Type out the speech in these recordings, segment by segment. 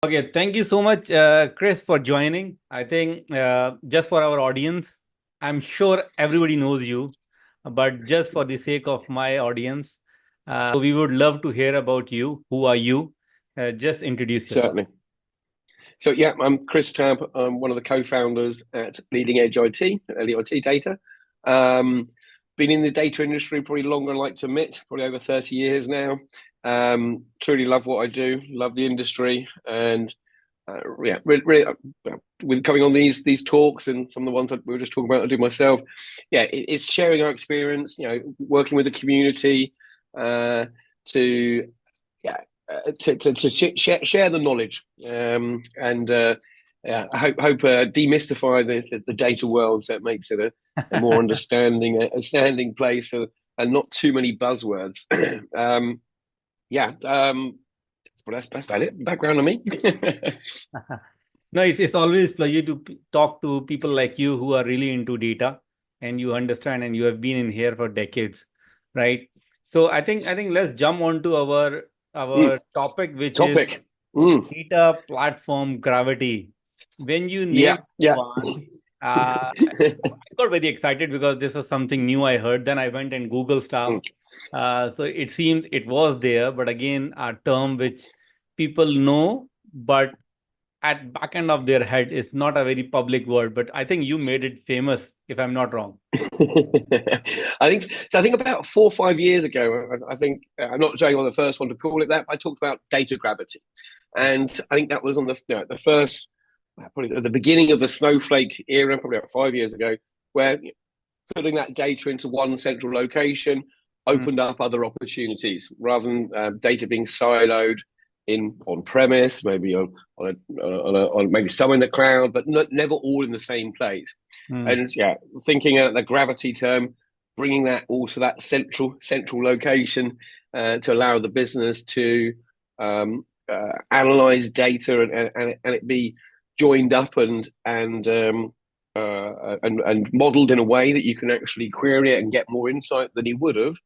Okay, thank you so much, Chris, for joining. I think just for our audience, I'm sure everybody knows you, but just for the sake of my audience, we would love to hear about you. Who are you? Just introduce yourself. Certainly. So yeah, I'm Chris Tabb. I'm one of the co-founders at Leading Edge IT, Elite IT Data. Um, been in the data industry probably longer than I like to admit, probably over 30 years now. Truly love what I do, love the industry, and yeah, really, with coming on these talks and some of the ones that we were just talking about, I do myself. Yeah, it's sharing our experience, working with the community to yeah to share the knowledge, and yeah, I hope demystify the data world so it makes it a more understanding place, and not too many buzzwords. Yeah, well, that's about it. Background on me. No, it's always pleasure to talk to people like you who are really into data and you understand and you have been in here for decades, right? So I think let's jump on to our Mm, topic, which is topic. Mm, data platform gravity. When you yeah, named yeah. one, I got very excited because this was something new I heard. Then I went and Google stuff. Mm. So it seems it was there, but again, a term which people know, but at back end of their head is not a very public word. But I think you made it famous, if I'm not wrong. I think so. I think about 4 or 5 years ago, I think I'm not saying I'm the first one to call it that. But I talked about data gravity, and I think that was on the first, probably at the beginning of the Snowflake era, probably about 5 years ago, where putting that data into one central location Mm, opened up other opportunities rather than data being siloed in on premise, maybe on maybe some in the cloud, but never all in the same place. mm, And yeah, thinking the gravity term, bringing that all to that central location to allow the business to analyze data and it be joined up and modeled in a way that you can actually query it and get more insight than you would have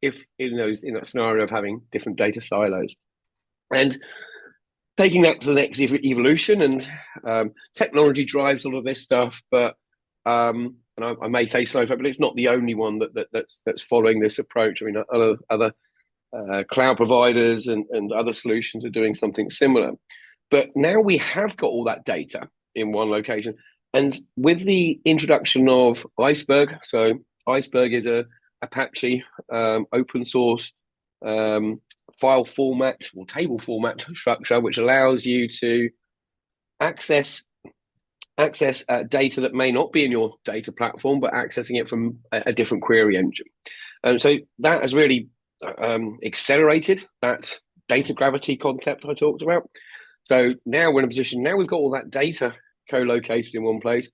if in that scenario of having different data silos. And taking that to the next evolution, and technology drives all of this stuff, but and I may say Snowflake, but it's not the only one that's following this approach. I mean, other cloud providers and other solutions are doing something similar. But now we have got all that data in one location. And with the introduction of Iceberg, so Iceberg is a Apache open source um, file format or table format structure, which allows you to access data that may not be in your data platform, but accessing it from a different query engine. And so that has really accelerated that data gravity concept I talked about. So now we're in a position, now we've got all that data co-located in one place,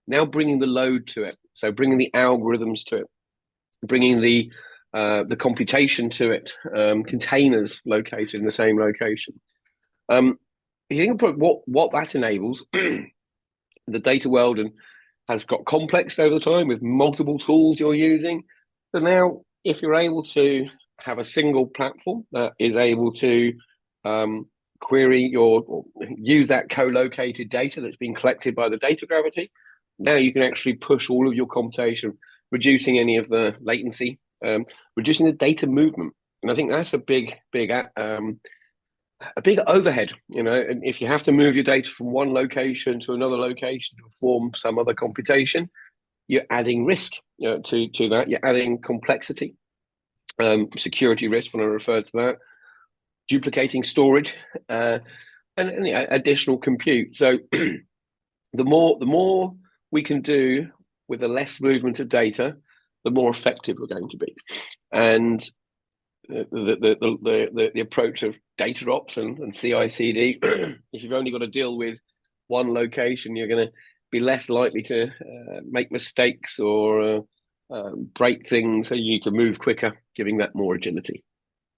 now bringing the load to it. So bringing the algorithms to it, bringing the computation to it, containers located in the same location. You think about what that enables, the data world and has got complex over the time with multiple tools you're using. So now, if you're able to have a single platform that is able to query or use that co-located data that's been collected by the data gravity, now you can actually push all of your computation, reducing any of the latency, reducing the data movement. And I think that's a big overhead, and if you have to move your data from one location to another location to perform some other computation, you're adding risk, to that. You're adding complexity, security risk when I refer to that, duplicating storage, and additional compute. So the more we can do with the less movement of data, the more effective we're going to be. And the approach of data ops and CI/CD. If you've only got to deal with one location, you're going to be less likely to make mistakes or break things, so you can move quicker, giving that more agility.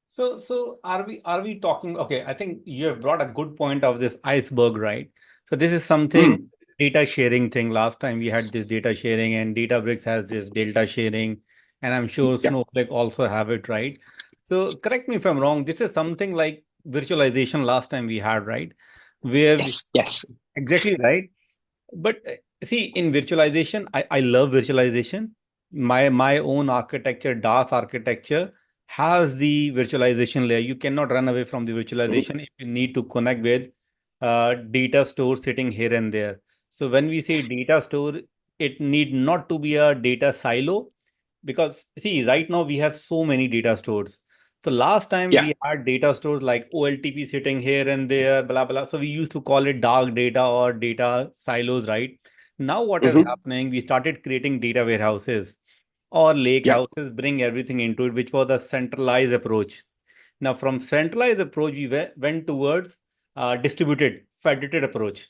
So are we talking? Okay, I think you have brought a good point of this iceberg, right? So this is something Mm. data sharing thing. Last time we had this data sharing, and Databricks has this data sharing, and I'm sure Yeah. Snowflake also have it, right? So correct me if I'm wrong. This is something like virtualization last time we had, right? where we, Yes. exactly right. But see, in virtualization, I love virtualization. My own architecture, DAS architecture, has the virtualization layer. You cannot run away from the Mhm. virtualization if you need to connect with data store sitting here and there. So when we say data store, it need not to be a data silo, because see, right now we have so many data stores. So last time Yeah. we had data stores like OLTP sitting here and there, blah blah. So we used to call it dark data or data silos, right? Now what is Hmm. happening? We started creating data warehouses or lake Yeah. houses, bring everything into it, which was a centralized approach. Now from centralized approach, we went towards distributed, federated approach.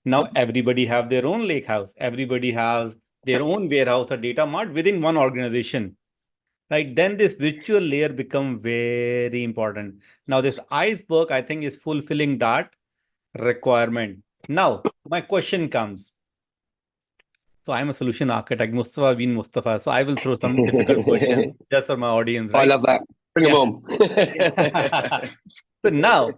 Now everybody have their own lake house. Everybody has their own warehouse or data mart within one organization, right? Then this virtual layer become very important. Now this iceberg, I think, is fulfilling that requirement. Now my question comes. So I'm a solution architect, Mustafa bin Mustafa. So I will throw some difficult questions just for my audience, I right? love that. Bring them Yeah. on. So now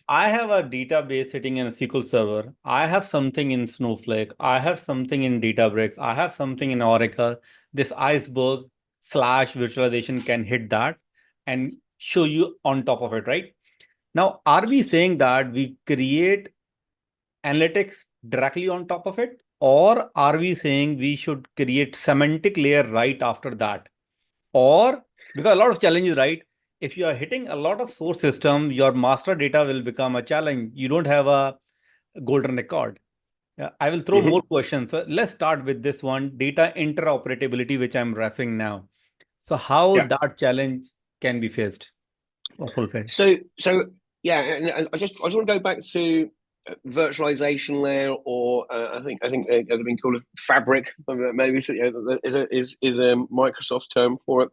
I have a database sitting in a SQL Server. I have something in Snowflake. I have something in Databricks. I have something in Oracle. This iceberg slash virtualization can hit that and show you on top of it, right? Now, are we saying that we create analytics directly on top of it? Or are we saying we should create semantic layer right after that? Or because a lot of challenges, right? If you are hitting a lot of source system, your master data will become a challenge. You don't have a golden record. Yeah, I will throw more Mhm. questions. So let's start with this one, data interoperability, which I'm referring now. So how Yeah. that challenge can be faced or fulfilled? So yeah, and I just want to go back to virtualization layer, or I think they've been called a fabric, maybe so, is a Microsoft term for it.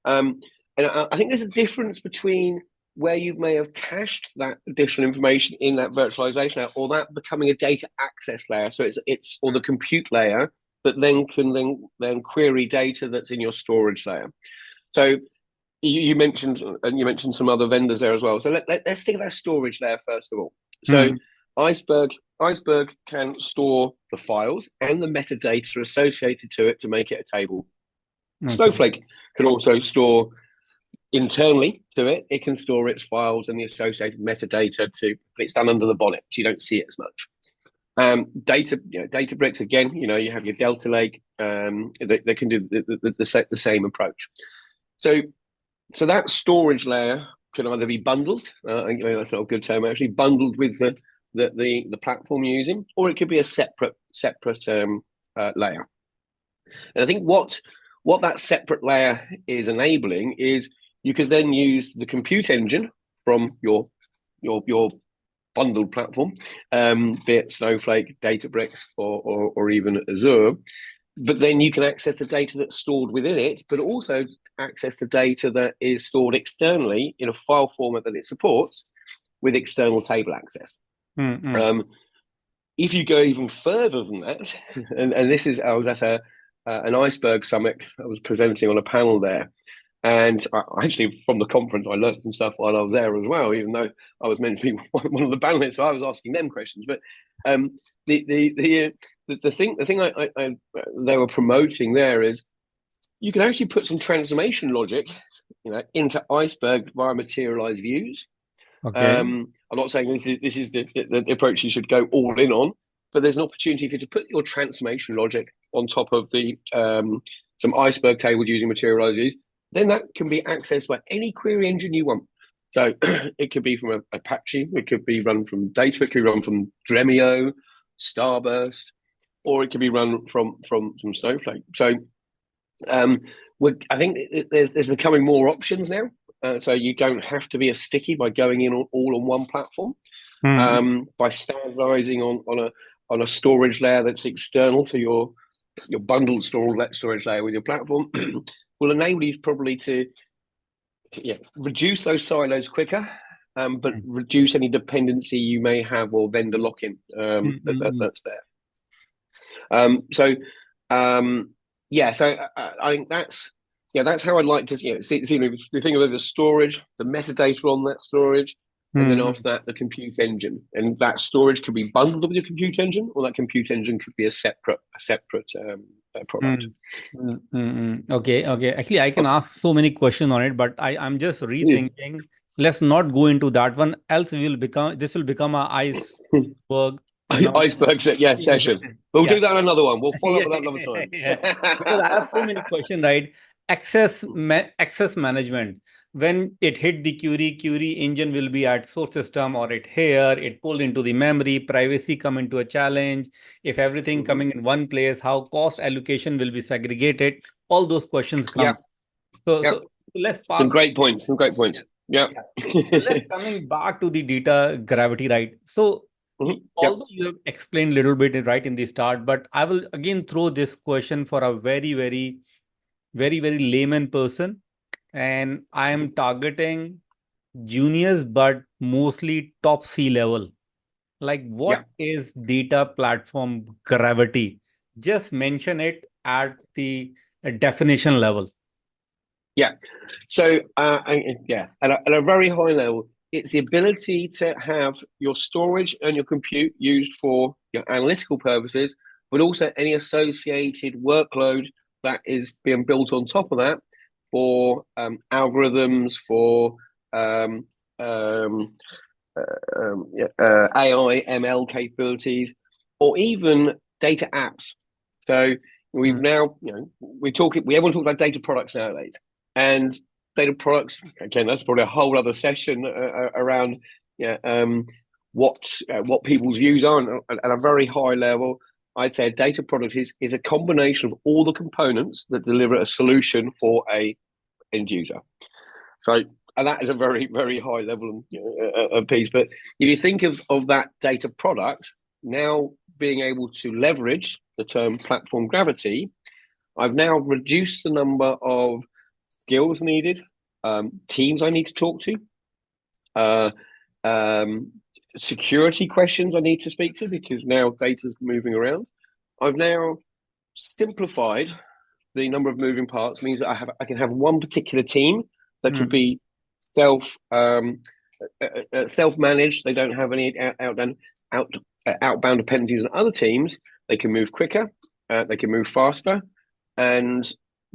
Um, and I think there's a difference between where you may have cached that additional information in that virtualization layer, or that becoming a data access layer. So it's or the compute layer that then can then query data that's in your storage layer. So you mentioned, and you mentioned some other vendors there as well. So let's stick at that storage layer first of all. So Hmm. Iceberg Iceberg can store the files and the metadata associated to it to make it a table. Okay. Snowflake can also store internally to it. It can store its files and the associated metadata to, but it's done under the bonnet, so you don't see it as much. Databricks again. You have your Delta Lake. They can do the same approach. So so that storage layer can either be bundled, that's not a good term actually, bundled with the platform you're using, or it could be a separate layer. And I think what that separate layer is enabling is you could then use the compute engine from your bundled platform, be it Snowflake, Databricks, or even Azure, but then you can access the data that's stored within it, but also access the data that is stored externally in a file format that it supports with external table access. Hmm. Um, if you go even further than that, and this is, I was at an Iceberg summit, I was presenting on a panel there. And actually, from the conference, I learned some stuff while I was there as well, even though I was meant to be one of the panelists, so I was asking them questions. But um, the thing they were promoting there is you can actually put some transformation logic, into Iceberg via materialized views. Okay. I'm not saying this is the approach you should go all in on, but there's an opportunity for you to put your transformation logic on top of the some Iceberg tables using materialized views. Then that can be accessed by any query engine you want. So it could be from Apache, it could be run from Data, it could be run from Dremio, Starburst, or it could be run from Snowflake. So um, I think there's becoming more options now. So you don't have to be as sticky by going in all on one platform. Hmm. By standardizing on a storage layer that's external to your bundled storage layer with your platform, will enable you probably to reduce those silos quicker, but reduce any dependency you may have or vendor lock-in Hmm. that's there. So I think that's how I'd like to see the thing of the storage, the metadata on that storage, and then Hmm. after that, the compute engine. And that storage could be bundled with your compute engine, or that compute engine could be a separate product. Mm, Okay, okay. Actually, I can Oh, ask so many questions on it, but I'm just yeah. rethinking. Let's not go into that one, else this will become a iceberg, not. Iceberg yeah, session. We'll Yeah, do that another one. We'll follow up yeah, with that another time. yeah. Because I have so many questions, right? Access management. When it hit the query engine will be at source system or it here, it pulled into the memory, privacy come into a challenge. If everything Mhm. coming in one place, how cost allocation will be segregated? All those questions Yeah, come. So, yeah. so let's Some park. great points. Some great points. Yeah. Yeah. So let's coming back to the data gravity, right? So Mhm. Yeah. although you have explained a little bit right in the start, but I will again throw this question for a very layman person. And I am targeting juniors, but mostly top C level. Like, Yeah. what is data platform gravity? Just mention it at the definition level. Yeah. So, yeah, at a very high level, it's the ability to have your storage and your compute used for your analytical purposes, but also any associated workload that is being built on top of that for algorithms, for um, um, AI, ML capabilities, or even data apps. So we've Mm, now, everyone talks about data products nowadays, and data products again. That's probably a whole other session around yeah, what people's views are, and at a very high level. I'd say a data product is a combination of all the components that deliver a solution for a end user. So, and that is a very high level of piece. But if you think of that data product now being able to leverage the term platform gravity, I've now reduced the number of skills needed, teams I need to talk to, uh, um, security questions I need to speak to because now data's moving around. I've now simplified the number of moving parts means that I can have one particular team that could mm, be self managed. They don't have any outbound dependencies on other teams. They can move quicker. They can move faster, and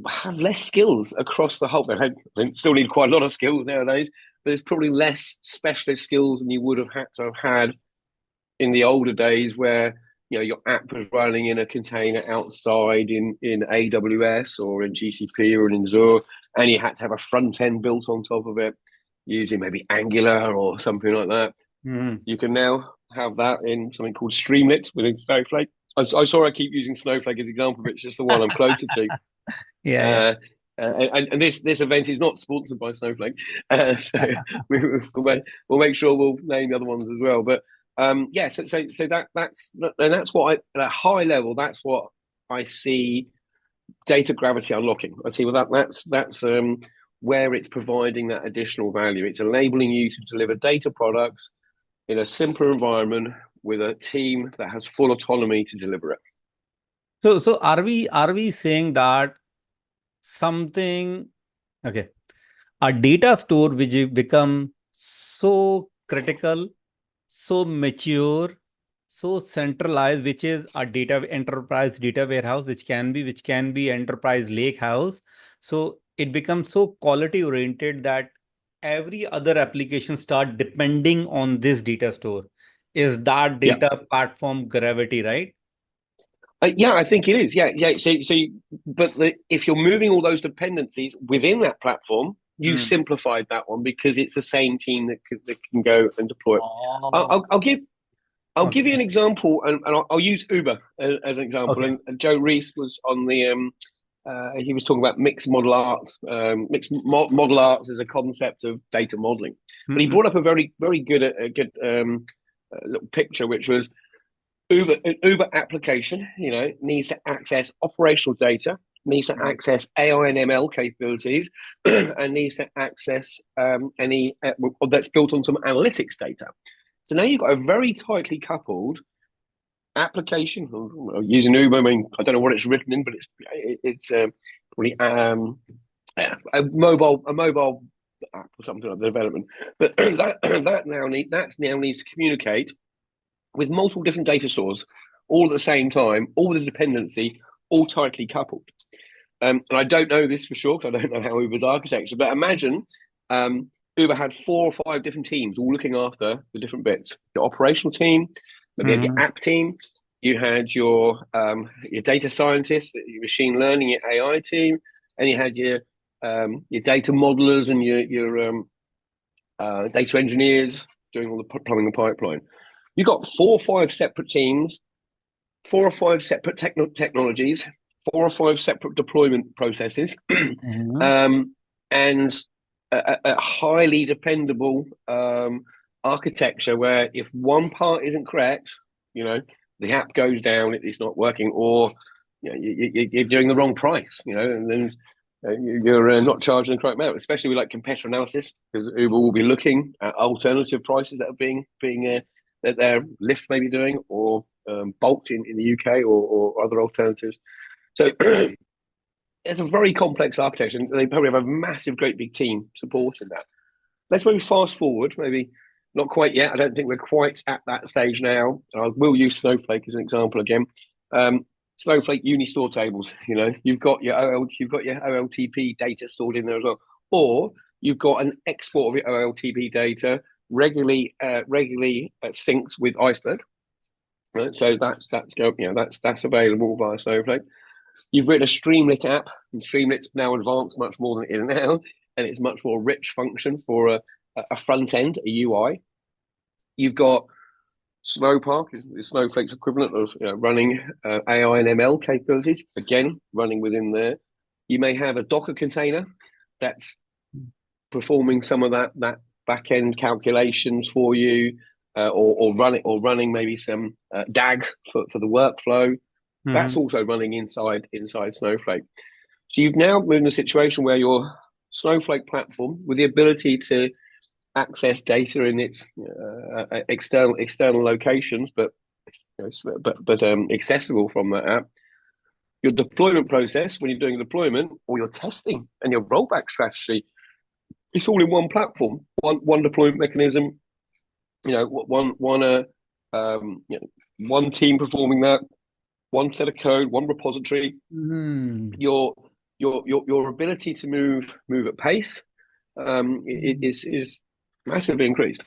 have less skills across the whole. They still need quite a lot of skills nowadays, but there's probably less specialist skills than you would have had to have had in the older days where your app was running in a container outside in AWS or in GCP or in Azure, and you had to have a front end built on top of it using maybe Angular or something like that. mm. You can now have that in something called Streamlit within Snowflake. I saw I keep using Snowflake as an example, but it's just the one I'm closer to. Yeah, yeah. Uh, and this event is not sponsored by Snowflake, so we'll make sure we'll name the other ones as well. But yeah, so that's what at a high level, that's what I see data gravity unlocking. I see, well, that's where it's providing that additional value. It's enabling you to deliver data products in a simpler environment with a team that has full autonomy to deliver it. So are we saying that something, okay, a data store which become so critical, so mature, so centralized, which is a data enterprise data warehouse, which can be enterprise lake house. So it becomes so quality oriented that every other application start depending on this data store. Is that Yeah. data platform gravity, right? Yeah, I think it is. Yeah, yeah. But if you're moving all those dependencies within that platform, you've Hmm. simplified that one because it's the same team that can go and deploy it. I'll, Oh, I'll, I'll give I'll give you okay. an example, and I'll use Uber as an example. Okay. And Joe Reese was on the he was talking about mixed model arts. Model arts is a concept of data modeling, but he Hmm. brought up a very good little picture, which was Uber application, needs to access operational data, needs to access AI and ML capabilities, and needs to access any that's built on some analytics data. So now you've got a very tightly coupled application using Uber. I mean, I don't know what it's written in, but it's probably a mobile app or something like the development. But that now needs to communicate with multiple different data sources all at the same time, all the dependency, all tightly coupled. And I don't know this for sure because I don't know how Uber's architecture, but imagine Uber had 4 or 5 different teams all looking after the different bits. The operational team, maybe had your app team, you had your data scientists, your machine learning, your AI team, and you had your data modelers and your data engineers doing all the plumbing and pipeline. You've got 4 or 5 separate teams, 4 or 5 separate technologies, 4 or 5 separate deployment processes, and a highly dependable architecture where if one part isn't correct, the app goes down, it's not working, or you're doing the wrong price, and then you're not charging the correct amount, especially with like competitor analysis, because Uber will be looking at alternative prices that are being that their Lyft may be doing, or Bolt in the UK, or other alternatives. So it's a very complex architecture, and they probably have a massive, great big team supporting that. Let's maybe fast forward, maybe not quite yet. I don't think we're quite at that stage now. I will use Snowflake as an example again. Snowflake Unistore tables. You've got your OLTP data stored in there as well, or you've got an export of your OLTP data regularly synced with Iceberg. Right, so that's available via Snowflake. You've written a Streamlit app, and Streamlit's now advanced much more than it is now, and it's much more rich function for a front end, a UI. You've got Snowpark, is Snowflake's equivalent of running AI and ML capabilities, again running within there. You may have a Docker container that's performing some of that back end calculations for you, or running maybe some DAG for the workflow. That's also running inside Snowflake. So you've now moved in a situation where your Snowflake platform, with the ability to access data in its external locations, but accessible from that app, your deployment process, when you're doing a deployment, or your testing and your rollback strategy, it's all in one platform, one deployment mechanism. One team performing that, one set of code, one repository. Your ability to move at pace is massively increased.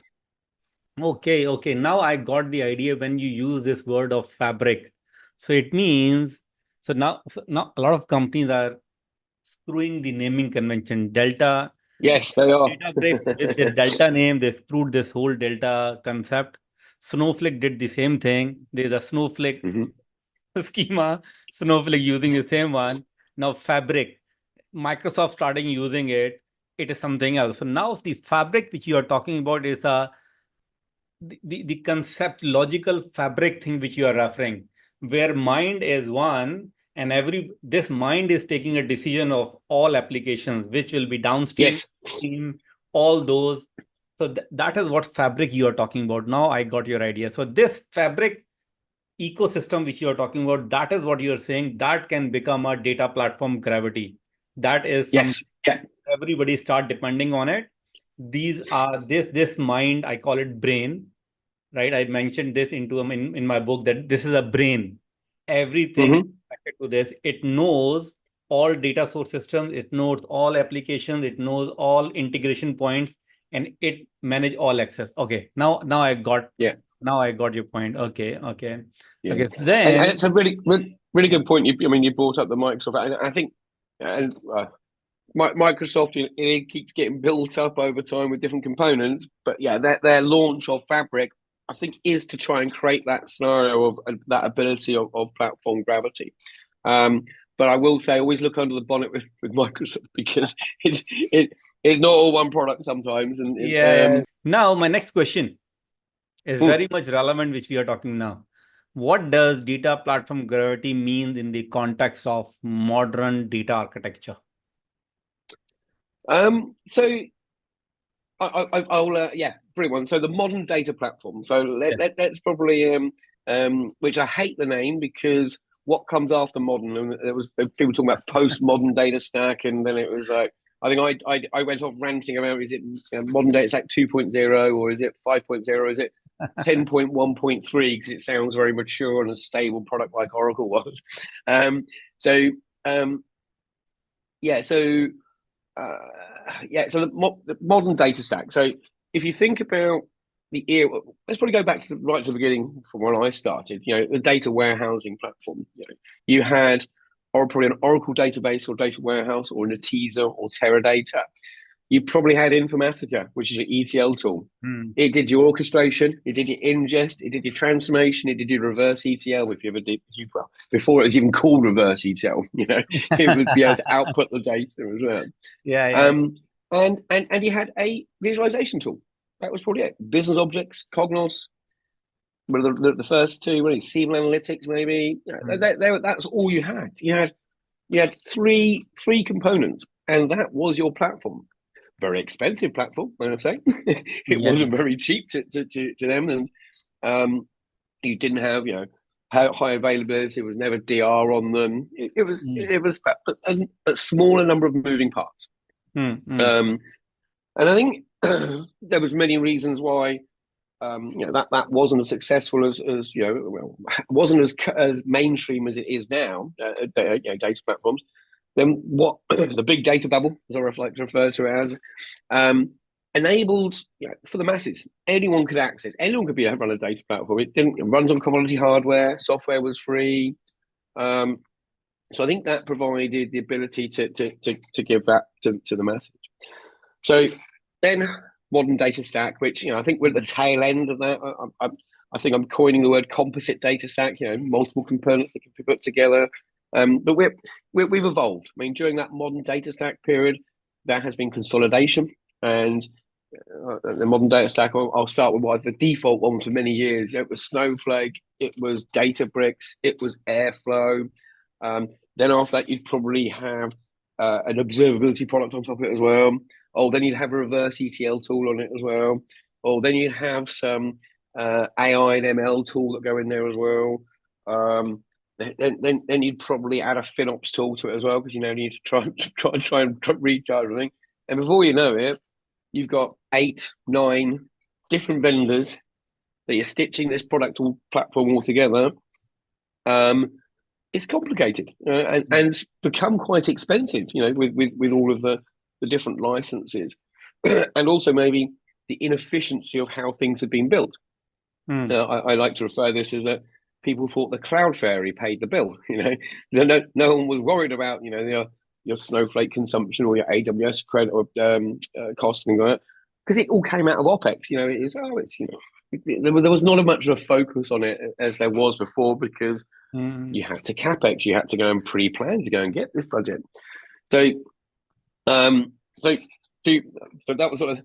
Okay. Now I got the idea when you use this word of fabric. So it means, now a lot of companies are screwing the naming convention. Delta. Yes, they are. Databricks with their Delta name, they screwed this whole Delta concept. Snowflake did the same thing. There's a Snowflake schema, Snowflake using the same one. Now Fabric, Microsoft starting using it is something else. So now the Fabric which you are talking about is the concept, logical fabric thing which you are referring, where mind is one, and this mind is taking a decision of all applications which will be downstream, all those. So that is what fabric you are talking about. Now I got your idea. So this fabric ecosystem which you are talking about, that is what you are saying, that can become a data platform Gravity. That is everybody start depending on it. These are this mind, I call it brain, right? I mentioned this in my book, that this is a brain. Everything is connected to this. It knows all data source systems, it knows all applications, it knows all integration points, and it manage all access. Okay, now I got now I got your point. Okay. Okay, so then, and it's a really good point. You brought up the Microsoft, and I think Microsoft, it keeps getting built up over time with different components, but their launch of Fabric, I think, is to try and create that scenario of that ability of platform Gravity. But I will say, always look under the bonnet with Microsoft, because it's not all one product sometimes. And now my next question is very much relevant, which we are talking now. What does data platform Gravity mean in the context of modern data architecture? So I'll bring one. So the modern data platform. So let's probably which I hate the name, because what comes after modern, and there was people talking about postmodern data stack, and then it was like I think I went off ranting about, is it modern data stack 2.0 or is it 5.0? Is it 10.1.3? Because it sounds very mature and a stable product like Oracle was. So yeah, so the modern data stack. So if you think about the era, let's probably go back to right to the beginning from when I started. The data warehousing platform. You had probably an Oracle database or data warehouse or Netezza or Teradata. You probably had Informatica, which is an ETL tool. It did your orchestration, it did your ingest, it did your transformation, it did your reverse ETL if you ever did, before it was even called reverse ETL, it would be able to output the data as well. Yeah. And you had a visualization tool. That was probably it. Business objects, Cognos, were the first two, SQL Analytics maybe. That was all you had. You had three components, and that was your platform. Very expensive platform, I would say. It wasn't very cheap to them, and you didn't have high availability. There was never DR on them. It was a smaller number of moving parts. And I think there was many reasons why that wasn't as successful as wasn't as mainstream as it is now. Data platforms. Then what the big data bubble, as I like to refer to it as, enabled for the masses. Anyone could access. Anyone could run a data platform. It runs on commodity hardware. Software was free. So I think that provided the ability to give that to the masses. So then modern data stack, which I think we're at the tail end of that. I think I'm coining the word composite data stack. Multiple components that can be put together. But we've evolved. I mean, during that modern data stack period, there has been consolidation, and the modern data stack. I'll start with what the default ones for many years. It was Snowflake, it was Databricks, it was Airflow. Then after that, you'd probably have an observability product on top of it as well. Then you'd have a reverse ETL tool on it as well. Then you'd have some AI and ML tool that go in there as well. Then you'd probably add a FinOps tool to it as well, because you need to try and recharge everything. And before you know it, you've got 8, 9 different vendors that you're stitching this product platform all together. It's complicated and become quite expensive, with all of the different licenses, and also maybe the inefficiency of how things have been built. I like to refer to this as that people thought the cloud fairy paid the bill. No one was worried about your Snowflake consumption or your AWS credit or costs and like that, because it all came out of OpEx. There was not much of a focus on it as there was before, because you had to CapEx, you had to go and pre-plan to go and get this budget. So that was sort of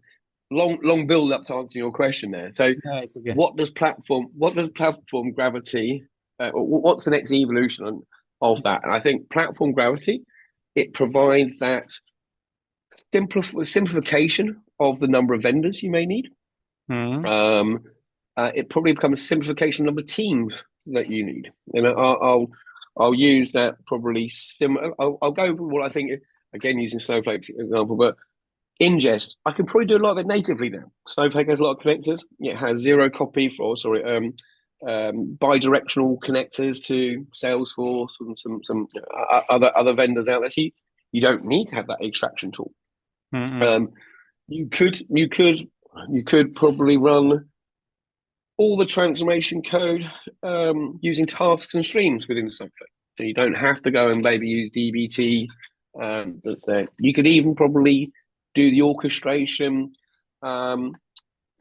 long build up to answer your question there. So okay. what does platform gravity? What's the next evolution of that? And I think platform gravity, it provides that simplification of the number of vendors you may need. It probably becomes a simplification of the number of teams that you need. And I'll use that probably similar. I'll go with what I think, again, using Snowflake's example, but ingest, I can probably do a lot of it natively now. Snowflake has a lot of connectors. It has bi-directional connectors to Salesforce and some other vendors out there. So you don't need to have that extraction tool. You could probably run all the transformation code using tasks and streams within Snowflake. So you don't have to go and maybe use dbt. That's there. You could even probably do the orchestration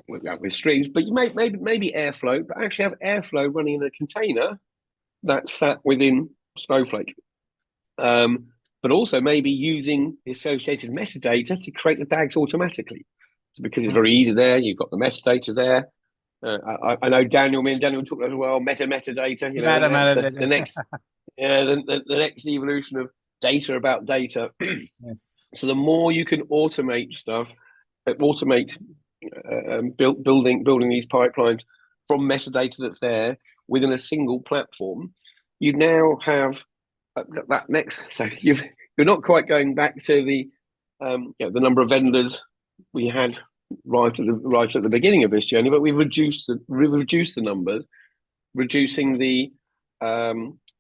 with streams, but you maybe Airflow, but actually have Airflow running in a container that's sat within Snowflake. But also maybe using the associated metadata to create the DAGs automatically. So because it's very easy there, you've got the metadata there. I know me and Daniel talked about as well, metadata. The next, the next evolution of data about data. Yes. So the more you can automate stuff, building these pipelines from metadata that's there within a single platform, you now have that next. So you're not quite going back to the the number of vendors we had right at the beginning of this journey, but we've reduced the numbers, reducing the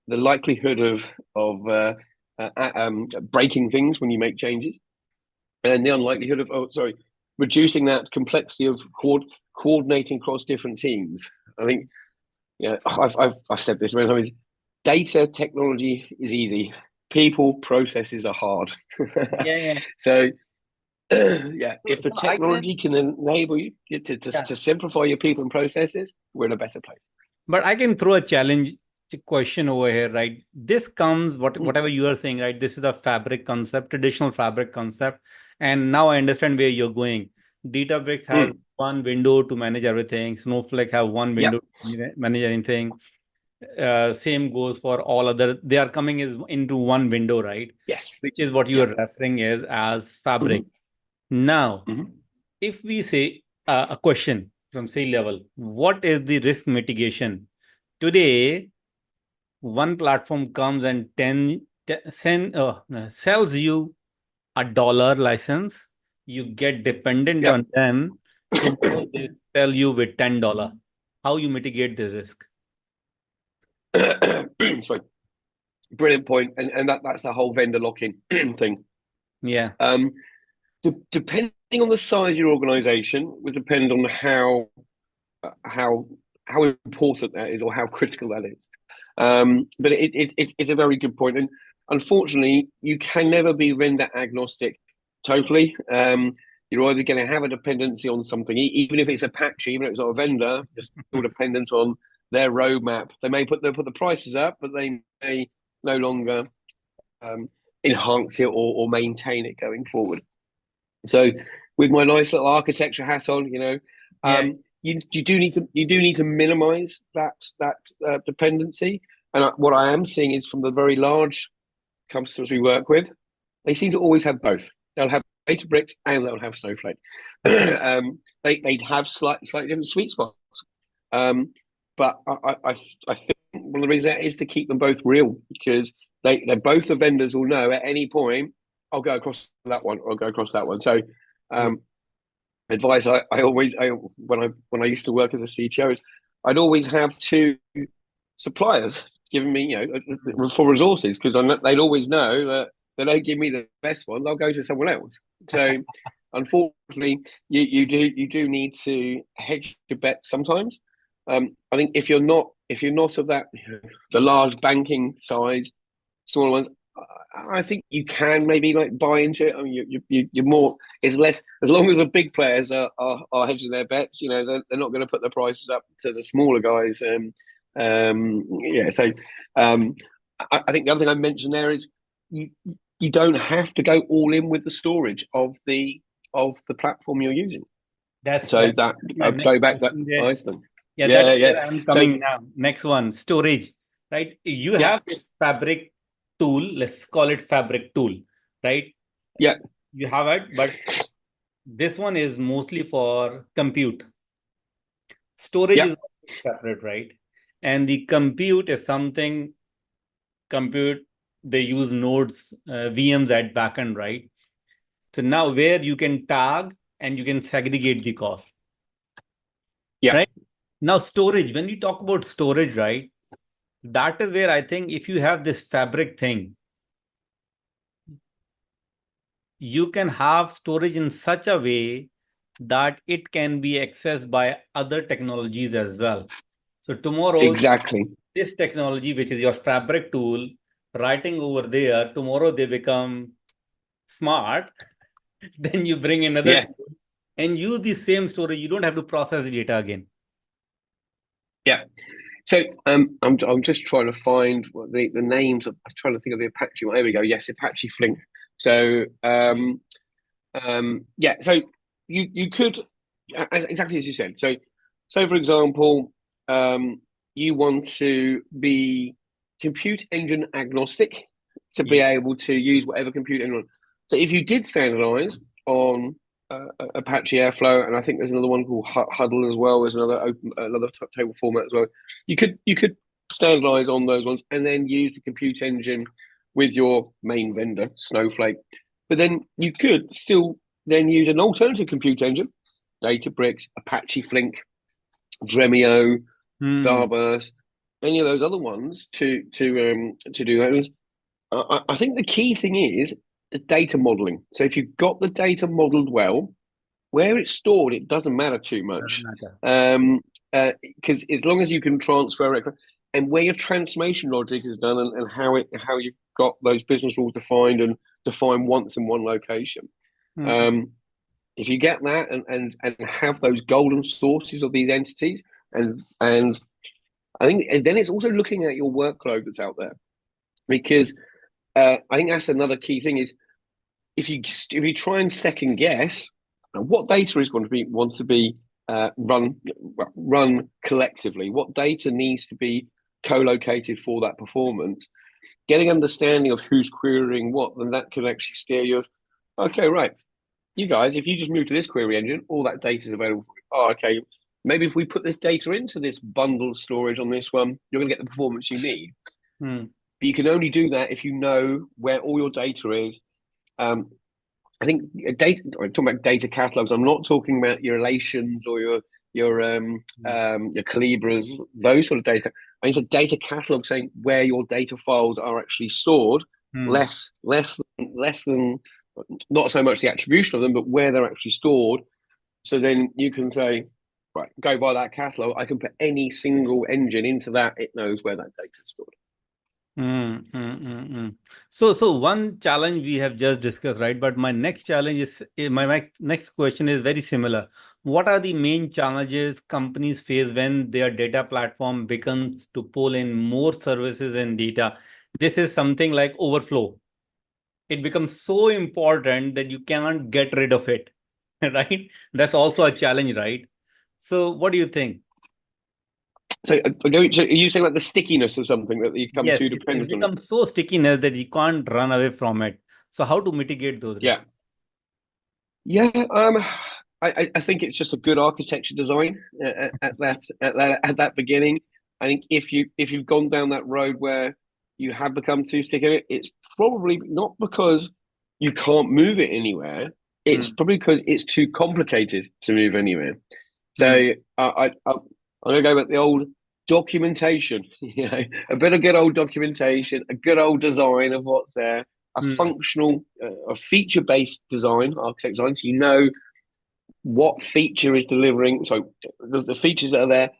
likelihood of breaking things when you make changes, and the unlikelihood of reducing that complexity of coordinating across different teams. I think, I've said this many times. Data technology is easy. People processes are hard. Yeah. So if the So I can, technology can enable you yeah, to simplify your people and processes, we're in a better place. but I can throw a challenge question over here, right? This comes whatever you are saying, right? This is a fabric concept, traditional fabric concept, and now I understand where you're going. Databricks has Mm. one window to manage everything. Snowflake have one Yeah. window to manage anything. Same goes for all other. They are coming is into one window, right? Yes. Which is what you Yeah. are referring is as fabric. Hmm. Now, Hmm. if we say a question from sea level, what is the risk mitigation? Today, one platform comes and sells you $1 license. You get dependent Yeah. on them. Tomorrow they sell you with $10. How you mitigate the risk? Sorry. Brilliant point. And that's the whole vendor lock-in thing. Yeah, Um, Depending on the size of your organization, would depend on how important that is or how critical that is. But it's a very good point, and unfortunately, you can never be vendor agnostic totally. You're either going to have a dependency on something, even if it's Apache, even if it's not a vendor, you're still dependent on their roadmap. They'll put the prices up, but they may no longer um, enhance it or maintain it going forward. So, with my nice little architecture hat on, yeah, you do need to minimize that dependency. And what I am seeing is from the very large customers we work with, they seem to always have both. They'll have Databricks and they'll have Snowflake. They'd have slightly different sweet spots. Um, but I think one of the reasons that is to keep them both real, because they're both the vendors will know at any point, I'll go across that one or I'll go across that one. So true. um, advice when I used to work as a CTO is I'd always have two suppliers giving me for resources, because they'd always know that they don't give me the best one, they'll go to someone else. So unfortunately, you do need to hedge your bet sometimes. I think if you're not of that the large banking size, smaller ones, I think you can maybe like buy into it. I mean, you're more. It's less as long as the big players are hedging their bets. They're not going to put the prices up to the smaller guys. Yeah. So, I think the other thing I mentioned there is you you don't have to go all in with the storage of the platform you're using. That's So that's, that that's my go next back to question there. Iceland. Yeah, that Yeah, is yeah. where I'm So coming now. Next one, storage, right? You yeah, have this fabric tool, let's call it fabric tool, right? yeah, You have it, but this one is mostly for compute. Storage yeah. is separate, right? And the compute is something compute, they use nodes, VMs at backend, right? So now where you can tag and you can segregate the cost, Yeah, right? Now storage, when we talk about storage, right? That is where I think if you have this fabric thing, you can have storage in such a way that it can be accessed by other technologies as well. So tomorrow, exactly. this technology, which is your fabric tool, writing over there, tomorrow they become smart. Then you bring another Yeah, tool and use the same storage. You don't have to process the data again. yeah. So I'm just trying to find what the names of. I'm trying to think of the Apache one. There we go. Yes, Apache Flink. So yeah. So you could exactly as you said. So for example, you want to be compute engine agnostic to be Yeah. able to use whatever compute engine. So if you did standardize on Apache Airflow, and I think there's another one called Huddle as well. There's another table format as well. You could standardize on those ones and then use the compute engine with your main vendor, Snowflake. But then you could still then use an alternative compute engine, Databricks, Apache Flink, Dremio, Hmm. Starburst, any of those other ones to do those. I think the key thing is the data modeling. So if you've got the data modeled well, where it's stored, it doesn't matter too Doesn't much. matter. Because as long as you can transfer it, and where your transformation logic is done, and how you've got those business rules defined and defined once in one location. Hmm. Um, if you get that and have those golden sources of these entities, and I think and then it's also looking at your workload that's out there, because I think that's another key thing is if you try and second guess what data is going to be want to be run collectively, what data needs to be co-located for that performance, getting understanding of who's querying what, then that can actually steer you. Okay, right, you guys, if you just move to this query engine, all that data is available for you. Oh, okay. Maybe if we put this data into this bundled storage on this one, you're going to get the performance you need. Hmm. But you can only do that if you know where all your data is. I think data. I'm talking about data catalogs. I'm not talking about your relations or your Calibras, those sort of data. I mean, it's a data catalog saying where your data files are actually stored. Hmm. Less than not so much the attribution of them, but where they're actually stored. So then you can say, right, go by that catalog. I can put any single engine into that. It knows where that data is stored. Mm, mm, mm, mm. So one challenge we have just discussed, right? But my next challenge is my next question is very similar. What are the main challenges companies face when their data platform becomes to pull in more services and data? This is something like overflow. It becomes so important that you cannot get rid of it, right? That's also a challenge, right? So what do you think? So, are you saying like the stickiness of something that you become Yes, too it's dependent on it? become so stickiness that you can't run away from it. So how to mitigate those Yeah. risks? Yeah, I think it's just a good architecture design at that beginning. I think if you've gone down that road where you have become too sticky, it's probably not because you can't move it anywhere. It's Hmm. probably because it's too complicated to move anywhere. So Hmm. I'm going to go with the old documentation. A bit of good old documentation, a good old design of what's there, a Hmm. functional, a feature-based design, architect design. So you know what feature is delivering. So the features that are there,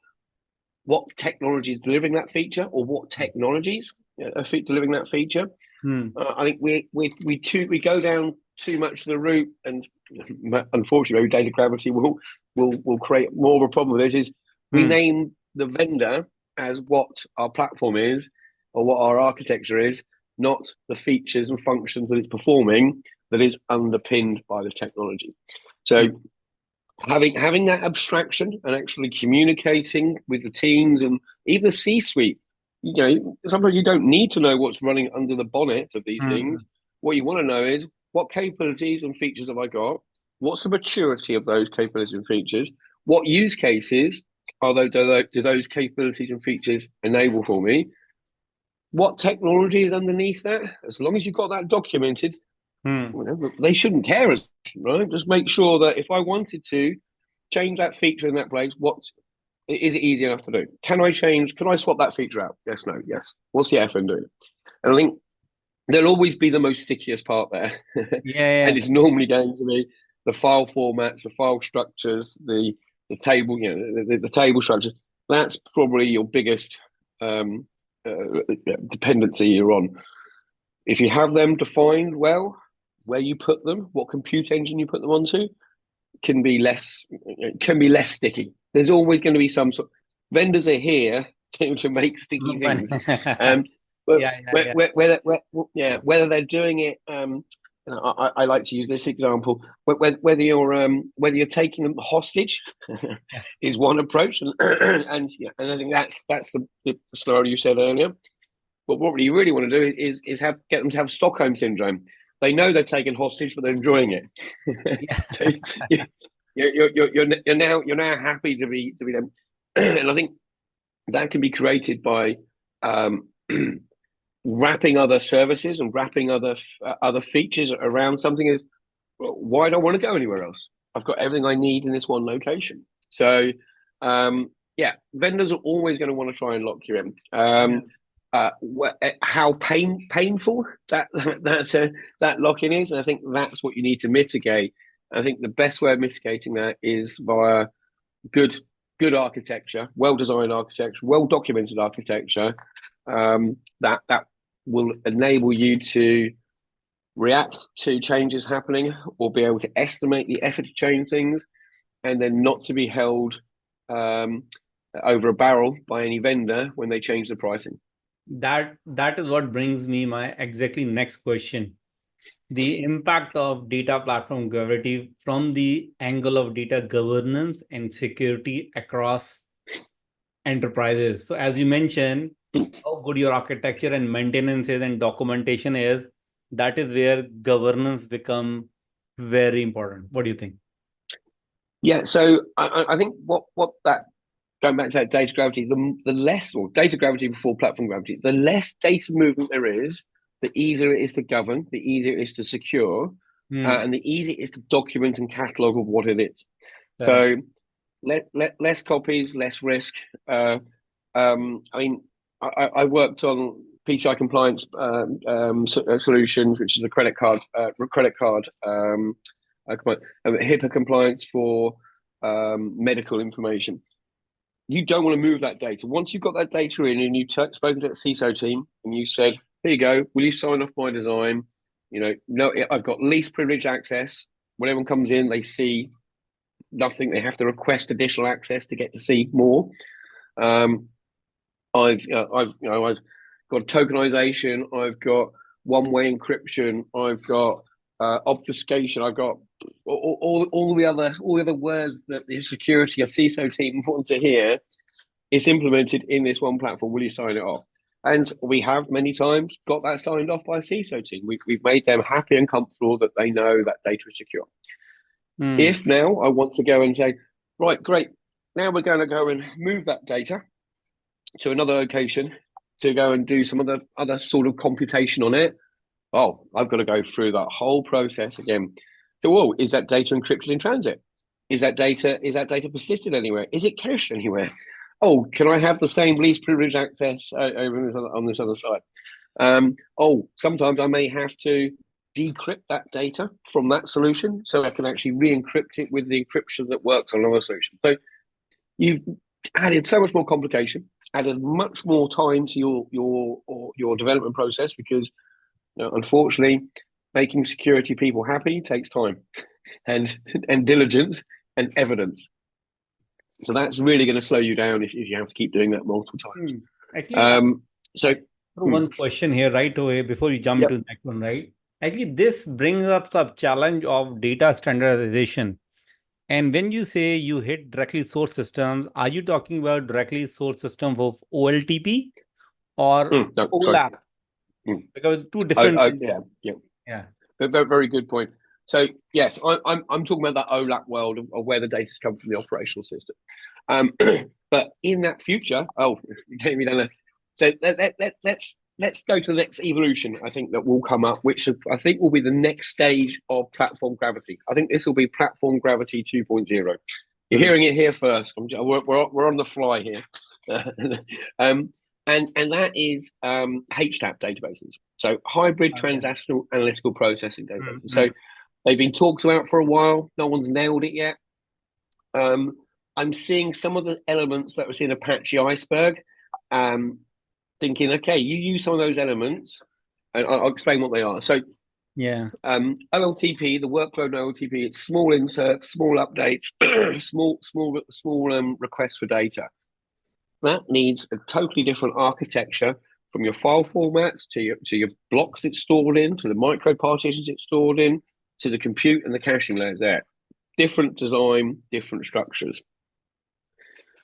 what technology is delivering that feature, or what technologies are delivering that feature. Hmm. I think we go down too much of the route, and unfortunately, data gravity will create more of a problem with this. Is we Hmm. name the vendor as what our platform is or what our architecture is, not the features and functions that it's performing that is underpinned by the technology. Hmm. So having that abstraction and actually communicating with the teams and even the C-suite, sometimes you don't need to know what's running under the bonnet of these Hmm. things. What you want to know is what capabilities and features have I got? What's the maturity of those capabilities and features? What use cases do those capabilities and features enable for me? What technology is underneath that? As long as you've got that documented, Hmm. they shouldn't care as much, right? Just make sure that if I wanted to change that feature in that place, is it easy enough to do? Can I swap that feature out? Yes, no, yes. What's the effort in doing it? And I think there'll always be the most stickiest part there. Yeah. And it's normally going to be the file formats, the file structures, the table, the table structures. That's probably your biggest dependency you're on. If you have them defined well, where you put them, what compute engine you put them onto, can be less sticky. There's always going to be some sort. Vendors are here to make sticky things, Yeah. um, but Yeah. Yeah. whether they're doing it. I like to use this example. Whether you're taking them hostage Yeah. is one approach, and I think that's the scenario you said earlier. But what you really want to do is get them to have Stockholm syndrome. They know they're taken hostage, but they're enjoying it. Yeah. So you're now happy to be them, and I think that can be created by um, wrapping other services and wrapping other features around something is, well, why do I want to go anywhere else? I've got everything I need in this one location. So, yeah, vendors are always going to want to try and lock you in. Yeah. How painful that lock-in is, and I think that's what you need to mitigate. I think the best way of mitigating that is via good architecture, well-designed architecture, well-documented architecture, that will enable you to react to changes happening or be able to estimate the effort to change things, and then not to be held over a barrel by any vendor when they change the pricing. That is what brings me my exactly next question. The impact of data platform gravity from the angle of data governance and security across enterprises. So as you mentioned, how good your architecture and maintenance is and documentation is, that is where governance become very important. What do you think? Yeah, so I think what that, going back to that data gravity, the less, or data gravity before platform gravity, the less data movement there is, the easier it is to govern, the easier it is to secure, and the easier it is to document and catalog of what it is. Correct. So less copies, less risk. I mean, I worked on PCI compliance solutions, which is a credit card HIPAA compliance for medical information. You don't want to move that data. Once you've got that data in and you've spoken to the CISO team and you said, here you go, will you sign off my design? No, I've got least privilege access. When everyone comes in, they see nothing. They have to request additional access to get to see more. I've got tokenization. I've got one-way encryption. I've got obfuscation. I've got all the other words that the security or CISO team want to hear. It's implemented in this one platform. Will you sign it off? And we have many times got that signed off by a CISO team. We've made them happy and comfortable that they know that data is secure. If now I want to go and say, right, great, now we're going to go and move that data to another location to go and do some other sort of computation on it. Oh, I've got to go through that whole process again. So, whoa, is that data encrypted in transit? Is that data persisted anywhere? Is it cached anywhere? Oh, can I have the same least privilege access over on this other side? Sometimes I may have to decrypt that data from that solution so I can actually re-encrypt it with the encryption that works on another solution. So you've added so much more complication, added much more time to your development process, because unfortunately, making security people happy takes time and diligence and evidence. So that's really going to slow you down if you have to keep doing that multiple times. Actually, one question here right away before you jump to the next one, right? Actually, this brings up the challenge of data standardization. And when you say you hit directly source systems, are you talking about directly source system of OLTP or OLAP? Because two different. Yeah. Very, very good point. So yes, I'm talking about that OLAP world of where the data's come from the operational system. But in that future, we don't know. So let's go to the next evolution. I think that will come up, which I think will be the next stage of platform gravity. I think this will be platform gravity 2.0. You're hearing it here first. We're on the fly here. And that is HTAP databases, so hybrid transactional analytical processing databases. So they've been talked about for a while. No one's nailed it yet. I'm seeing some of the elements that was in Apache Iceberg, thinking, okay, you use some of those elements, and I'll explain what they are. So OLTP, the workload OLTP, it's small inserts, small updates, small requests for data. That needs a totally different architecture, from your file formats to your blocks it's stored in, to the micro partitions it's stored in, to the compute and the caching layers there. Different design, different structures.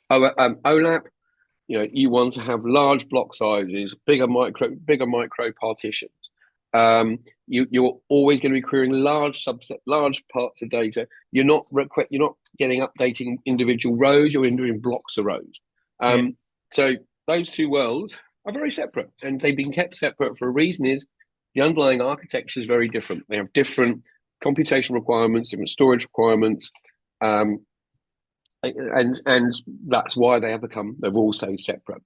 OLAP, you want to have large block sizes, bigger micro partitions. You're always going to be querying large parts of data. You're not getting updating individual rows. You're doing blocks of rows. So those two worlds are very separate, and they've been kept separate for a reason. Is the underlying architecture is very different. They have different computation requirements, different storage requirements, um, and that's why they've all stayed separate.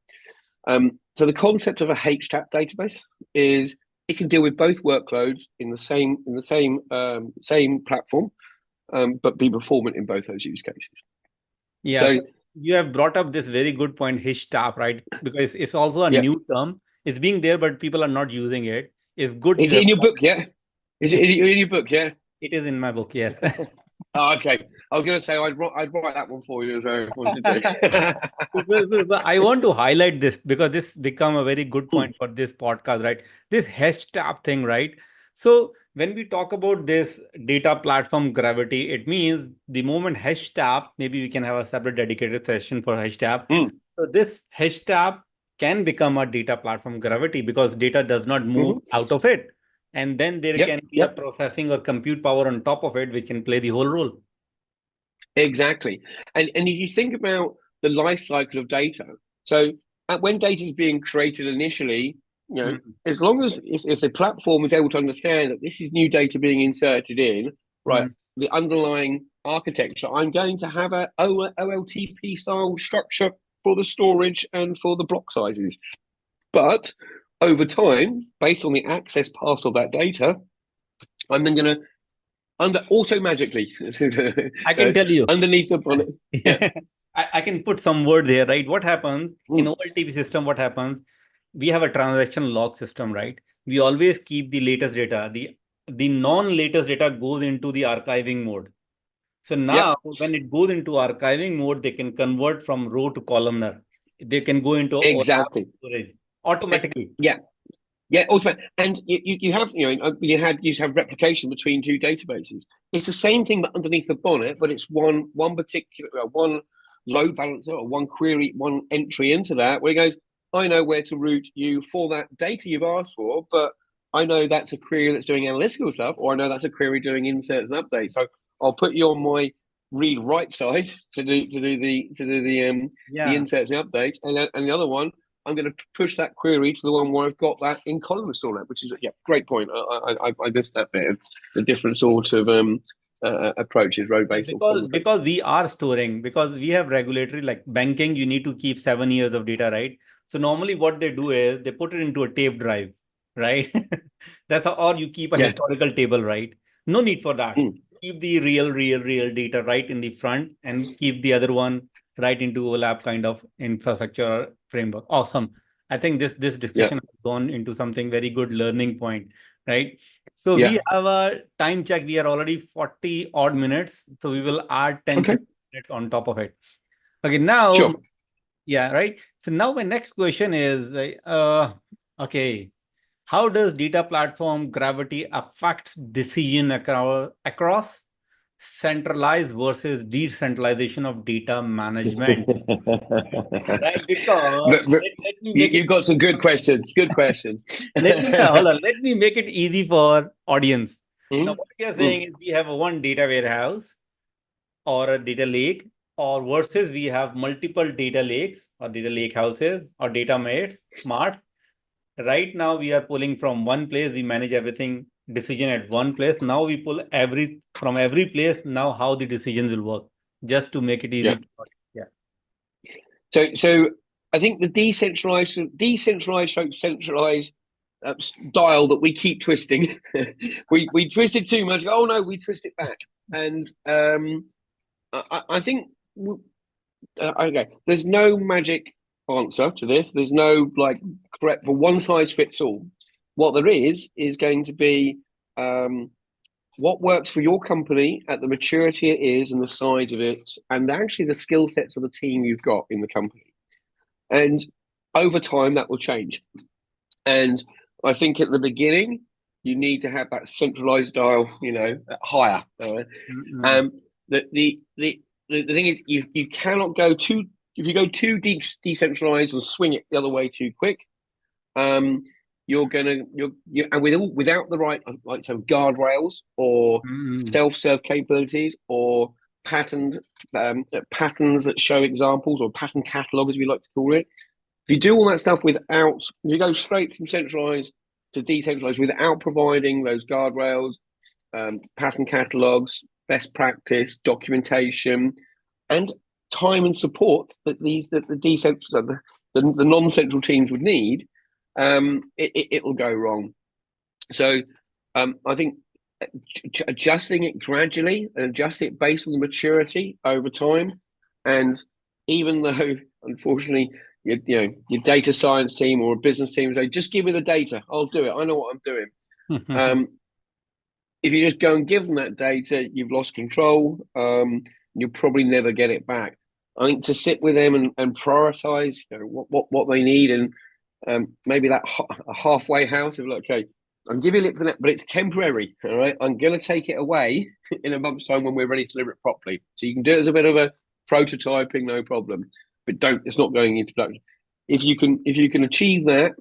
So the concept of a HTAP database is it can deal with both workloads in the same platform, but be performant in both those use cases. Yeah, So so you have brought up this very good point, HTAP, right? Because it's also a yeah, new term. It's being there, but people are not using it. It's good is you it have. in your book? Yeah, is it in your book? Yeah. It is in my book, yes. Oh, okay. I was going to say I'd write that one for you as I wanted to. I want to highlight this because this become a very good point for this podcast, right? This hashtag thing, right? So when we talk about this data platform gravity, it means the moment hashtag, maybe we can have a separate dedicated session for hashtag. Mm. So this hashtag can become a data platform gravity because data does not move Mm-hmm. out of it. And then there Yep, can be a yep, processing or compute power on top of it, which can play the whole role. exactly. And if you think about the life cycle of data, so when data is being created initially, Mm, as long as if the platform is able to understand that this is new data being inserted in, right, mm, the underlying architecture, I'm going to have a OLTP style structure for the storage and for the block sizes. But over time, based on the access path of that data, I'm then going to auto magically I can tell you. underneath the bonnet. Yeah. I can put some word there, right? What happens in Mm. OLTP system? What happens? We have a transaction log system, right? We always keep the latest data. The non-latest data goes into the archiving mode. So now, Yep. when it goes into archiving mode, they can convert from row to columnar. They can go into OLAP Exactly. storage Eh, automatically. yeah. Yeah. Also, and you have you have replication between two databases. It's the same thing, but underneath the bonnet, but it's one particular one load balancer or one query, one entry into that where it goes, I know where to route you for that data you've asked for, but I know that's a query that's doing analytical stuff, or I know that's a query doing inserts and updates. So I'll put you on my read write side to do the Yeah. inserts and updates, and the other one I'm going to push that query to the one where I've got that in column store now, which is great point. I missed that bit of the different sort of approaches, row based or Because column based. because we are storing, because we have regulatory like banking, you need to keep 7 years of data, right? So normally what they do is they put it into a tape drive, right? Or you keep a Yeah. historical table, right? No need for that. Mm. Keep the real data right in the front and keep the other one right into OLAP kind of infrastructure framework. Awesome. I think this Yeah. discussion has gone into something very good learning point, right? So we Yeah. have a time check. We are already 40 odd minutes. So we will add 10, Okay. 15 minutes on top of it. Okay, now, Sure. yeah, right. So now my next question is, okay, how does data platform gravity affect decision across centralized versus decentralization of data management? Right, because let me make it You've got some good questions. Good questions. let me hold on. Let me make it easy for audience. Now, Mm. what we are saying Mm. is we have one data warehouse or a data lake, or versus we have multiple data lakes or data lake houses or data marts. Right now, we are pulling from one place. We manage everything decision at one place. Now we pull from every place. Now how the decisions will work, just to make it Yeah. easy. Yeah. So I think the decentralized, centralized dial that we keep twisting, we twist it too much. Oh no, we twist it back, and I think okay. There's no magic answer to this. There's no like correct for one size fits all. What there is going to be what works for your company at the maturity it is and the size of it, and actually the skill sets of the team you've got in the company. And over time, that will change. And I think at the beginning, you need to have that centralized dial, higher. Mm-mm. Um, the thing is, you cannot go too if you go too deep decentralized or swing it the other way too quick. Um, and without the right like some guardrails or Mm-mm. self-serve capabilities or patterns that show examples or pattern catalog as we like to call it, If you do all that stuff without, if you go straight from centralized to decentralized without providing those guardrails, pattern catalogs, best practice, documentation, and time and support that the decentral, the non-central teams would need, it will go wrong. So I think adjusting it gradually and adjust it based on the maturity over time. And even though, unfortunately, your data science team or a business team say, just give me the data, I'll do it. I know what I'm doing. If you just go and give them that data, you've lost control. You'll probably never get it back. I think to sit with them and prioritize what they need, and maybe that a halfway house of, okay, I'm giving it for that, but it's temporary. All right, I'm going to take it away in a month's time when we're ready to deliver it properly. So you can do it as a bit of a prototyping, no problem, but it's not going into production. If you can achieve that,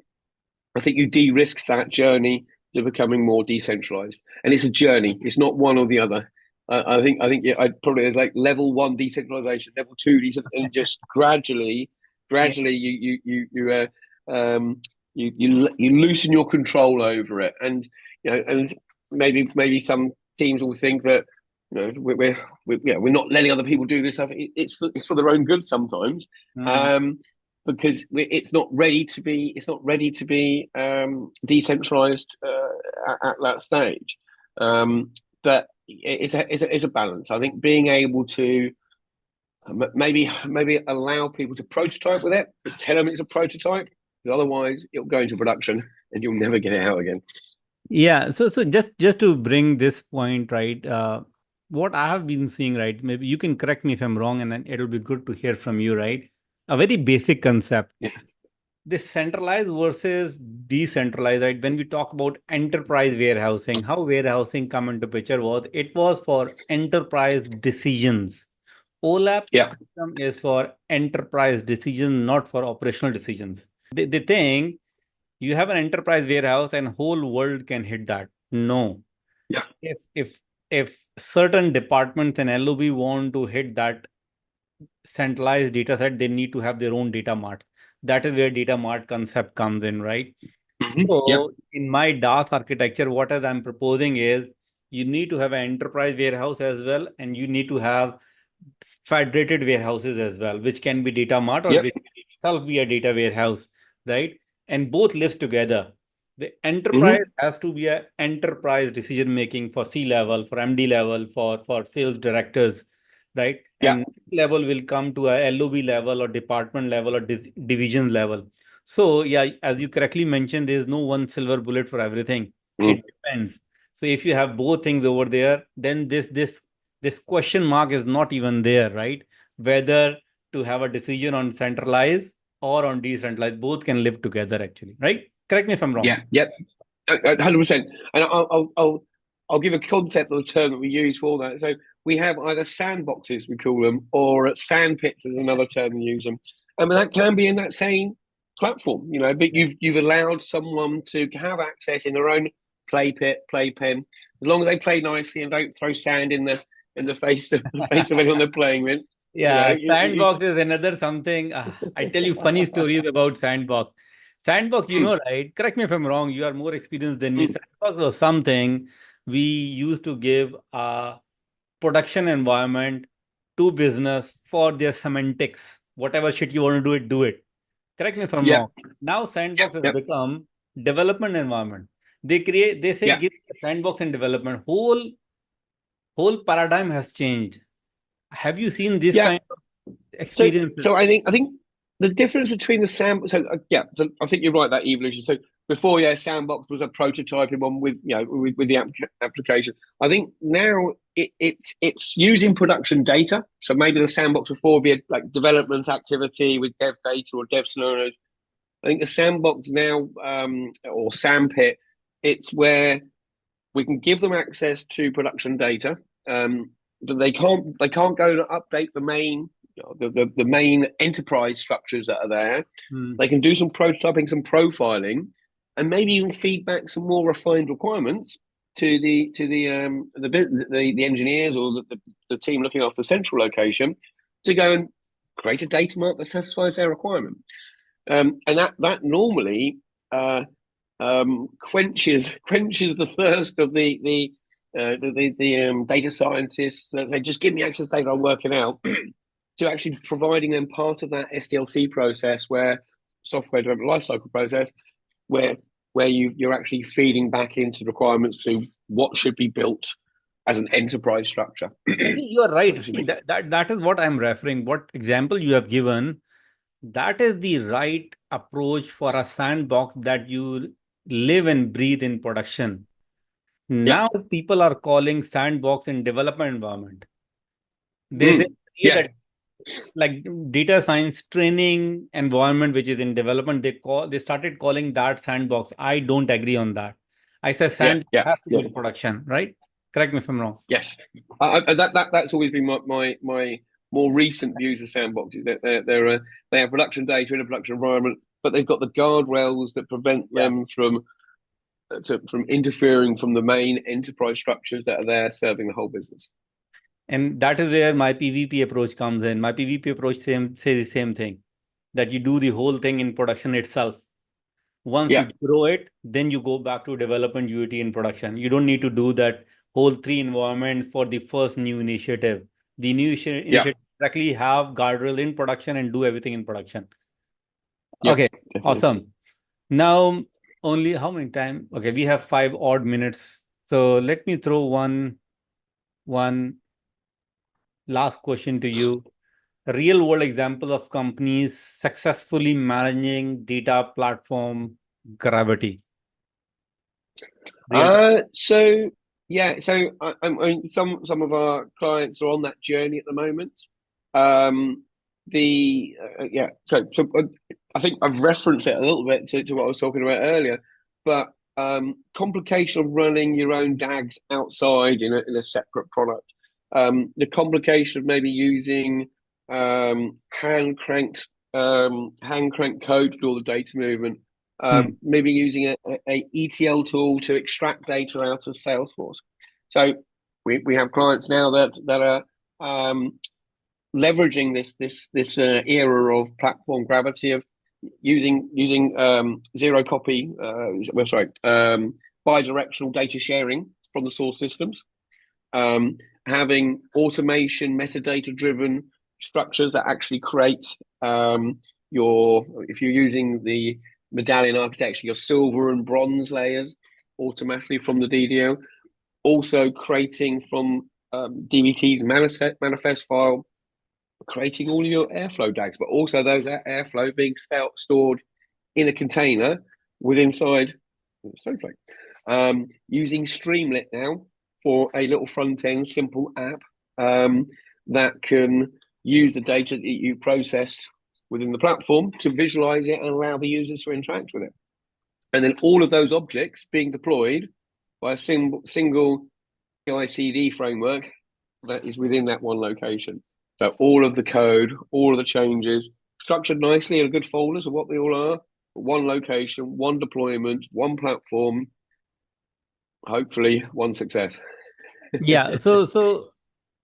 I think you de-risk that journey to becoming more decentralized. And it's a journey. It's not one or the other. I think I'd probably there's like level 1 decentralization, level 2 and just gradually you loosen your control over it. And and maybe some teams will think that we're not letting other people do this stuff. It's for their own good sometimes. Because it's not ready to be decentralized at that stage. But it's a balance. I think being able to maybe allow people to prototype with it, but tell them it's a prototype, because otherwise it'll go into production and you'll never get it out again. Yeah. So just to bring this point, right? What I have been seeing, right? Maybe you can correct me if I'm wrong, and then it'll be good to hear from you, right? A very basic concept. Yeah. This centralized versus decentralized, right? When we talk about enterprise warehousing, how warehousing come into picture it was for enterprise decisions. OLAP system is for enterprise decisions, not for operational decisions. They think you have an enterprise warehouse and whole world can hit that. No. Yeah. If certain departments and LOB want to hit that centralized data set, they need to have their own data marts. That is where data mart concept comes in, right? So in my DaaS architecture, what I'm proposing is you need to have an enterprise warehouse as well, and you need to have federated warehouses as well, which can be data mart or which can itself be a data warehouse, right? And both live together. The enterprise has to be an enterprise decision making for C-level, for MD level, for sales directors, right? And level will come to a LOB level or department level or division level. So yeah, as you correctly mentioned, there's no one silver bullet for everything. It depends. So if you have both things over there, then this question mark is not even there, right? Whether to have a decision on centralized or on decentralized, both can live together actually, right? Correct me if I'm wrong. Yeah, 100%. And I'll give a concept of the term that we use for that. So we have either sandboxes, we call them, or sandpits is another term we use them. And that can be in that same platform, but you've allowed someone to have access in their own playpen, as long as they play nicely and don't throw sand in the face of anyone they're playing with. Yeah, sandbox is another something. I tell you funny stories about sandbox. Sandbox, right? Correct me if I'm wrong. You are more experienced than me. Sandbox was something we used to give a production environment to business for their semantics. Whatever shit you want to do it. Correct me if I'm wrong. Now sandbox has become development environment. They say give a sandbox and development. Whole paradigm has changed. Have you seen this kind of experience? So I think the difference between the sandbox. So I think you're right, that evolution. So before, sandbox was a prototyping one with the application. I think now it's using production data. So maybe the sandbox before would be like development activity with dev data or dev scenarios. I think the sandbox now, or sandpit, it's where we can give them access to production data, but they can't go and update the main enterprise structures that are there. They can do some prototyping, some profiling, and maybe even feedback some more refined requirements to the engineers or the team looking after the central location to go and create a data mart that satisfies their requirement. and that normally quenches the thirst of the data scientists. They just give me access data I'm working out to actually providing them part of that SDLC process, where software development lifecycle process, where you're actually feeding back into requirements to what should be built as an enterprise structure. You are right. That is what I'm referring. What example you have given, that is the right approach for a sandbox that you live and breathe in production. Yeah. Now people are calling sandbox in development environment. There is Yeah. like data science training environment which is in development. They started calling that sandbox. I don't agree on that. I say sandbox has to be in production, right? Correct me if I'm wrong. Yes, that's always been my more recent views of sandboxes. They have production data in a production environment, but they've got the guardrails that prevent them from interfering from the main enterprise structures that are there serving the whole business. And that is where my PVP approach comes in. My PVP approach says the same thing, that you do the whole thing in production itself. Once you grow it, then you go back to development UAT in production. You don't need to do that whole 3 environments for the first new initiative. The new initiative directly have guardrail in production and do everything in production. Okay, awesome. Now, only how many time? Okay, we have 5 odd minutes. So let me throw one last question to you. Real world example of companies successfully managing data platform Gravity. So I mean, some of our clients are on that journey at the moment. I think I've referenced it a little bit to what I was talking about earlier, but complication of running your own DAGs outside in a separate product. The complication of maybe using hand cranked code to do all the data movement. Maybe using a ETL tool to extract data out of Salesforce. So we have clients now that are leveraging this era of platform Gravity, of using zero copy, bidirectional data sharing from the source systems, having automation metadata driven structures that actually create if you're using the medallion architecture, your silver and bronze layers automatically from the DDO, also creating from DBT's manifest file, creating all your Airflow DAGs, but also those Airflow being stored in a container inside Snowflake. Using Streamlit now for a little front end simple app that can use the data that you processed within the platform to visualize it and allow the users to interact with it. And then all of those objects being deployed by a single CI/CD framework that is within that one location. So all of the code, all of the changes, structured nicely in good folders of what they all are, one location, one deployment, one platform, hopefully one success. Yeah, so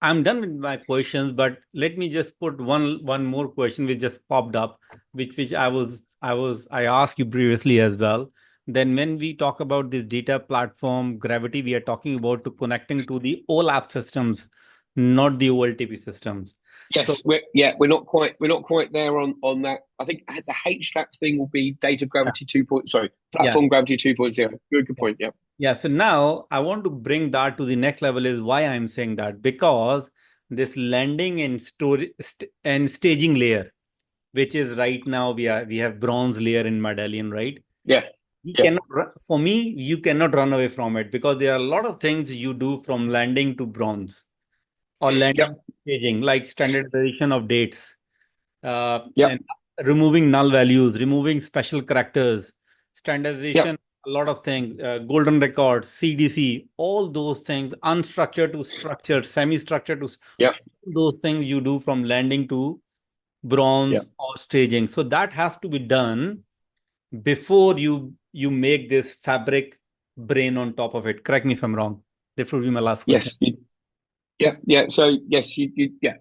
I'm done with my questions, but let me just put one more question which just popped up, which I asked you previously as well. Then when we talk about this data platform Gravity, we are talking about to connecting to the OLAP systems, not the OLTP systems. Yes, we're not quite there on that. I think the HTAP thing will be data gravity platform Gravity 2.0. Good point. Yeah. Yeah. So now I want to bring that to the next level. Is why I'm saying that, because this landing and storage and staging layer, which is right now we have bronze layer in Medallion, right? Yeah. For me, you cannot run away from it, because there are a lot of things you do from landing to bronze or landing staging, like standardization of dates, and removing null values, removing special characters, standardization, a lot of things, golden records, CDC, all those things, unstructured to structured, semi-structured to those things you do from landing to bronze or staging. So that has to be done before you make this fabric brain on top of it. Correct me if I'm wrong. That would be my last question. Yes. So yes,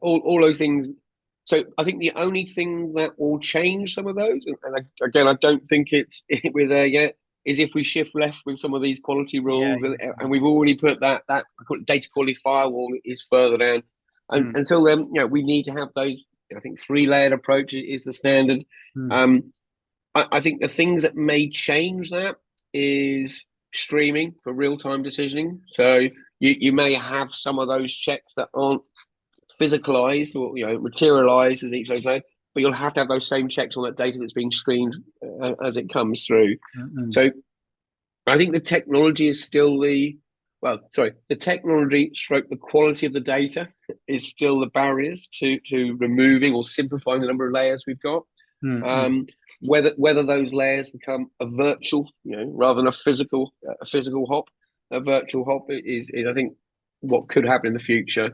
all those things. So I think the only thing that will change some of those, again, I don't think we're there yet, is if we shift left with some of these quality Yeah. rules, and we've already put that I call it data quality firewall is further down. And until then, we need to have those. I think 3-layered approach is the standard. I think the things that may change that is streaming for real-time decisioning. So you may have some of those checks that aren't physicalized or materialized as each of those layer, but you'll have to have those same checks on that data that's being streamed as it comes through. So I think the technology is still the technology stroke the quality of the data is still the barriers to removing or simplifying the number of layers we've got. Whether those layers become a virtual, rather than a physical hop, a virtual hop is I think what could happen in the future.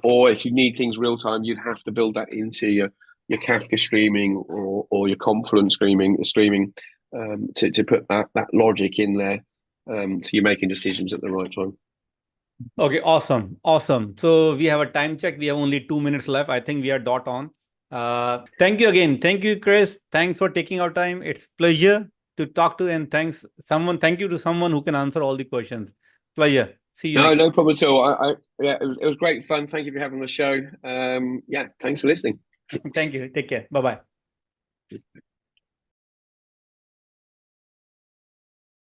Or if you need things real time, you'd have to build that into your Kafka streaming or your Confluent streaming to put that logic in there, so you're making decisions at the right time. Okay, awesome. So we have a time check. We have only 2 minutes left. I think we are dot on. Thank you again. Thank you, Chris. Thanks for taking our time. It's pleasure to talk to, and thank you to someone who can answer all the questions. Pleasure. See you next. No problem at all. It was great fun. Thank you for having the show. Thanks for listening. Thank you. Take care. Bye-bye.